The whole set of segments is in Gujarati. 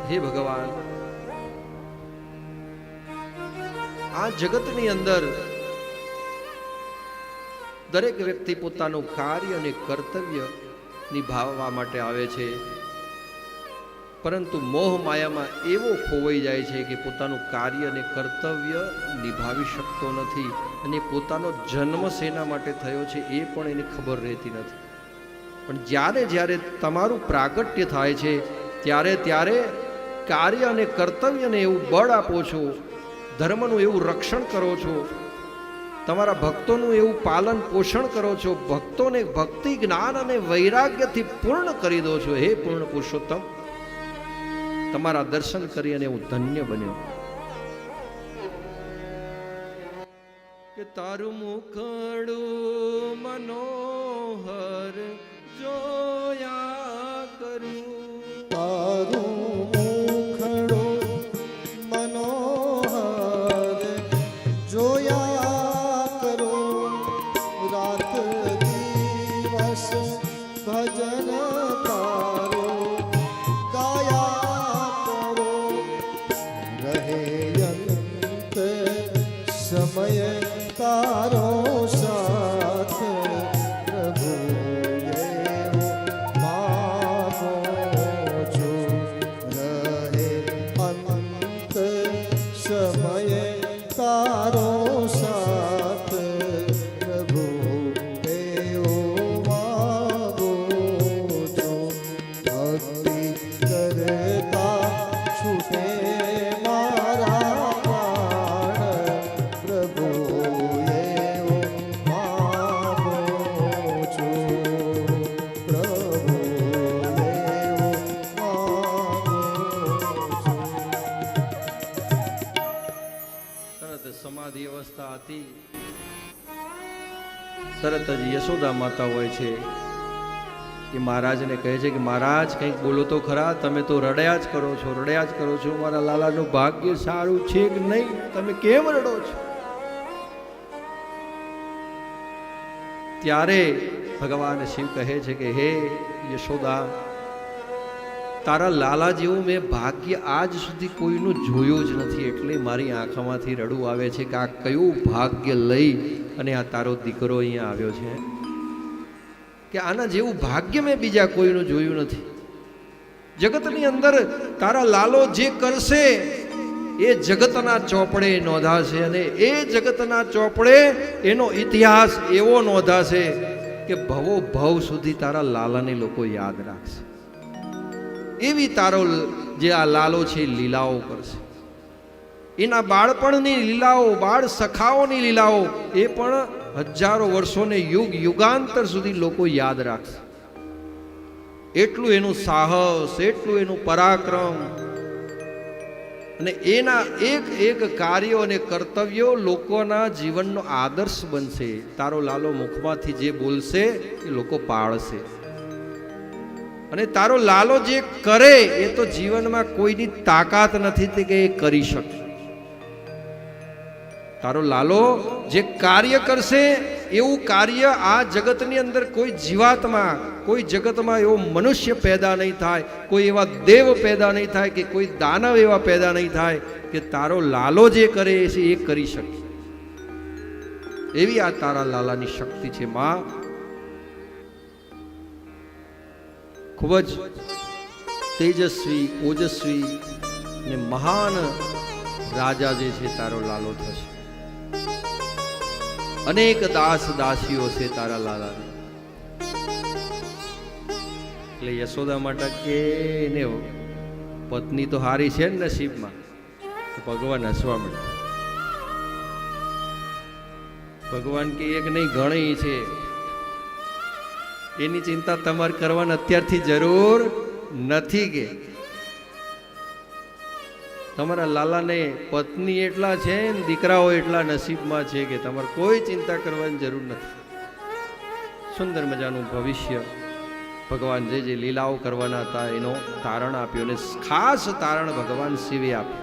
હે ભગવાન, આ જગતની અંદર દરેક વ્યક્તિ પોતાનું કાર્ય અને કર્તવ્ય નિભાવવા માટે આવે છે, પરંતુ મોહ માયામાં એવો ખોવાઈ જાય છે કે પોતાનું કાર્ય અને કર્તવ્ય નિભાવી શકતો નથી, અને પોતાનો જન્મ શેના માટે થયો છે એ પણ એને ખબર રહેતી નથી. પણ જ્યારે જ્યારે તમારું પ્રાગટ્ય થાય છે ત્યારે ત્યારે કાર્ય અને કર્તવ્યને એવું બળ આપો છો, ધર્મનું એવું રક્ષણ કરો છો, તમારા ભક્તોનું એવું પાલન પોષણ કરો છો, ભક્તોને ભક્તિ જ્ઞાન અને વૈરાગ્યથી પૂર્ણ કરી દો છો. હે પૂર્ણ પુરુષોત્તમ, તમારા દર્શન કરી અને હું ધન્ય બન્યો. કે તારું મુખડું મનોહર જોયા કરું, તારું મુખડું મનોહર જોયા કરું, રાત દિવસ ભજન તારું ગાયા કરું, રહે અંત સમય તારો સાથ, પ્રભુ સમય તારો સાથ, પ્રભુ એવો માગો છો. ભક્તિ કરતા છૂટે મારા પ્રાણ, પ્રભુ એવો માગો છો. પ્રભુ એવો માગો છો. સમાધિ અવસ્થા હતી, તરત જ યશોદા માતા હોય છે એ મહારાજને કહે છે કે મહારાજ કંઈક બોલો તો ખરા, તમે તો રડ્યા જ કરો છો, રડ્યા જ કરો છો, મારા લાલાનું ભાગ્ય સારું છે કે નહીં, તમે કેમ રડો છો? ત્યારે ભગવાન શિવ કહે છે કે હે યશોદા, તારા લાલા જેવું મેં ભાગ્ય આજ સુધી કોઈનું જોયું જ નથી, એટલે મારી આંખમાંથી રડવું આવે છે કે આ કયું ભાગ્ય લઈ અને આ તારો દીકરો અહીંયા આવ્યો છે, કે આના જેવું ભાગ્ય મેં બીજા કોઈનું જોયું નથી. જગતની અંદર તારા લાલો જે કરશે એ જગતના ચોપડે નોંધાશે, અને એ જગતના ચોપડે એનો ઇતિહાસ એવો નોંધાશે કે ભવો ભવ સુધી તારા લાલાને લોકો યાદ રાખશે. એવી તારો જે આ લાલો છે લીલાઓ કરશે, એના બાળપણની લીલાઓ, બાળ સખાઓની લીલાઓ એ પણ હજારો વર્ષોને યુગ યુગાંતર સુધી લોકો યાદ રાખશે. એટલું એનું સાહસ, એટલું એનું પરાક્રમ, અને એના એક એક કાર્યો અને કર્તવ્યો લોકોના જીવનનો આદર્શ બનશે. તારો લાલો મુખમાંથી જે બોલશે એ લોકો પાળશે, અને તારો લાલો જે કરે એ તો જીવનમાં કોઈની તાકાત નથી કે એ કરી શકે. તારો લાલો જે કાર્ય કરશે એવું કાર્ય આ જગતની અંદર કોઈ જીવાતમાં, કોઈ જગતમાં એવો મનુષ્ય પેદા નહીં થાય, કોઈ એવા દેવ પેદા નહીં થાય, કે કોઈ દાનવ એવા પેદા નહીં થાય કે તારો લાલો જે કરે છે એ કરી શકે. એવી આ તારા લાલાની શક્તિ છે. માં, ખૂબ જ તેજસ્વી, ઓજસ્વી ને મહાન રાજા જે છે તારો લાલો થશે. અનેક દાસ દાસીઓ છે તારા લાલાને. એટલે યશોદા માટે કે ને પત્ની તો હારી છે ને નસીબમાં, ભગવાન હસવા મળે. ભગવાન કે એક નહીં ઘણી છે, એની ચિંતા તમારે કરવાની અત્યારથી જરૂર નથી. કે તમારા લાલાને પત્ની એટલા છે ને દીકરાઓ એટલા નસીબમાં છે કે તમારે કોઈ ચિંતા કરવાની જરૂર નથી. સુંદર મજાનું ભવિષ્ય ભગવાન જે જે લીલાઓ કરવાના હતા એનો તારણ આપ્યો, અને ખાસ તારણ ભગવાન શિવે આપ્યું.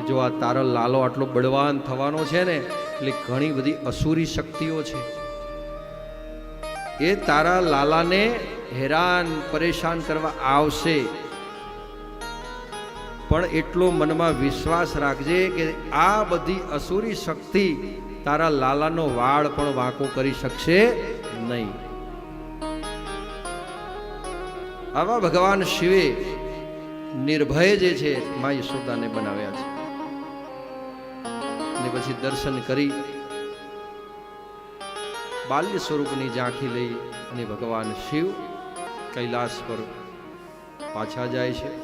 જો આ તારો લાલો આટલો બળવાન થવાનો છે ને, એટલે ઘણી બધી અસુરી શક્તિઓ છે એ તારા લાલાને હેરાન પરેશાન કરવા આવશે. પણ એટલો મનમાં વિશ્વાસ રાખજે કે આ બધી અસુરી શક્તિ તારા લાલાનો વાળ પણ વાંકો કરી શકશે નહીં. આવા ભગવાન શિવે નિર્ભય જે છે મા યશોદાને બનાવ્યા છે. અને પછી દર્શન કરી બાલ્ય સ્વરૂપની ઝાંખી લઈ અને ભગવાન શિવ કૈલાસ પર પાછા જાય છે.